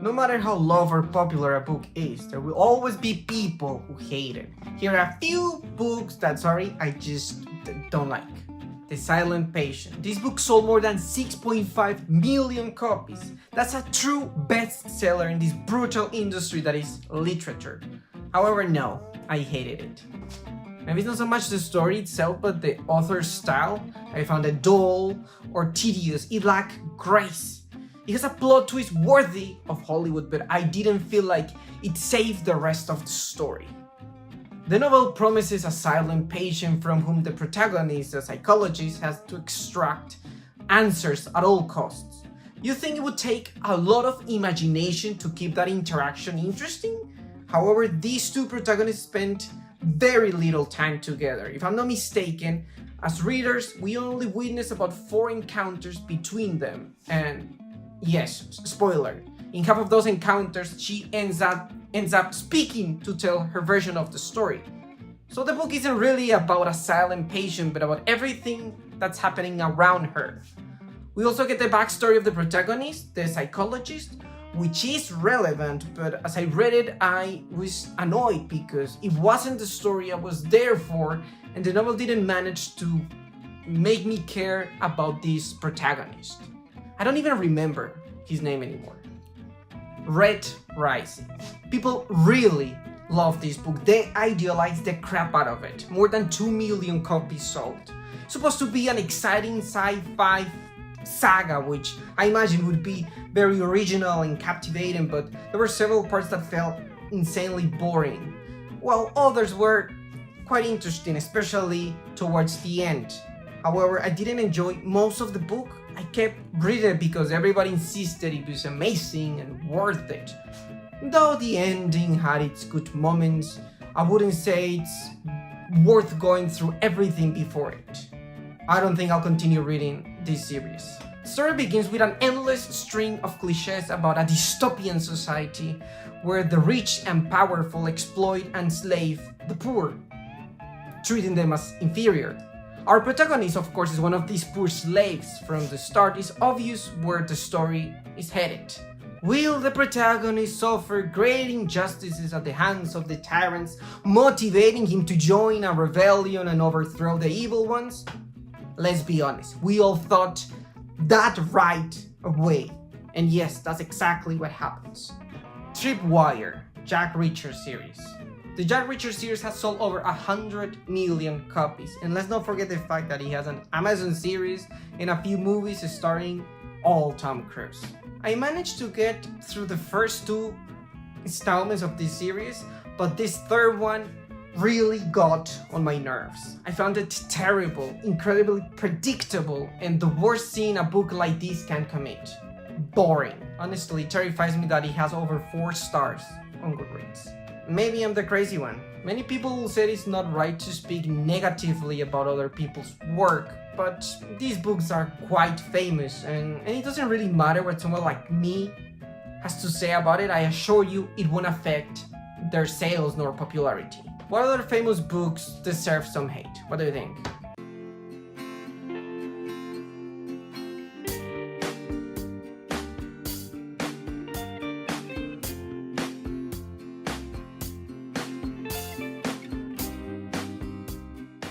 No matter how loved or popular a book is, there will always be people who hate it. Here are a few books that, I just don't like. The Silent Patient. This book sold more than 6.5 million copies. That's a true bestseller in this brutal industry that is literature. However, no, I hated it. Maybe it's not so much the story itself, but the author's style. I found it dull or tedious. It lacked grace. It has a plot twist worthy of Hollywood, but I didn't feel like it saved the rest of the story. The novel promises a silent patient from whom the protagonist, a psychologist, has to extract answers at all costs. You think it would take a lot of imagination to keep that interaction interesting? However, these two protagonists spent very little time together. If I'm not mistaken, as readers, we only witness about 4 encounters between them, and yes, spoiler, in half of those encounters, she ends up speaking to tell her version of the story. So the book isn't really about a silent patient, but about everything that's happening around her. We also get the backstory of the protagonist, the psychologist, which is relevant, but as I read it, I was annoyed because it wasn't the story I was there for, and the novel didn't manage to make me care about this protagonist. I don't even remember his name anymore. Red Rising. People really love this book. They idealize the crap out of it. More than 2 million copies sold. It's supposed to be an exciting sci-fi saga, which I imagine would be very original and captivating, but there were several parts that felt insanely boring, while others were quite interesting, especially towards the end. However, I didn't enjoy most of the book. I kept reading it because everybody insisted it was amazing and worth it. Though the ending had its good moments, I wouldn't say it's worth going through everything before it. I don't think I'll continue reading this series. The story begins with an endless string of cliches about a dystopian society where the rich and powerful exploit and enslave the poor, treating them as inferior. Our protagonist, of course, is one of these poor slaves. From the start, it's obvious where the story is headed. Will the protagonist suffer great injustices at the hands of the tyrants, motivating him to join a rebellion and overthrow the evil ones? Let's be honest, we all thought that right away. And yes, that's exactly what happens. Tripwire, Jack Reacher series. The Jack Reacher series has sold over 100 million copies. And let's not forget the fact that he has an Amazon series and a few movies starring all Tom Cruise. I managed to get through the first 2 installments of this series, but this third one really got on my nerves. I found it terrible, incredibly predictable, and the worst thing a book like this can commit. Boring. Honestly, it terrifies me that it has over 4 stars on Goodreads. Maybe I'm the crazy one. Many people will say it's not right to speak negatively about other people's work, but these books are quite famous, and it doesn't really matter what someone like me has to say about it. I assure you it won't affect their sales nor popularity. What other famous books deserve some hate? What do you think?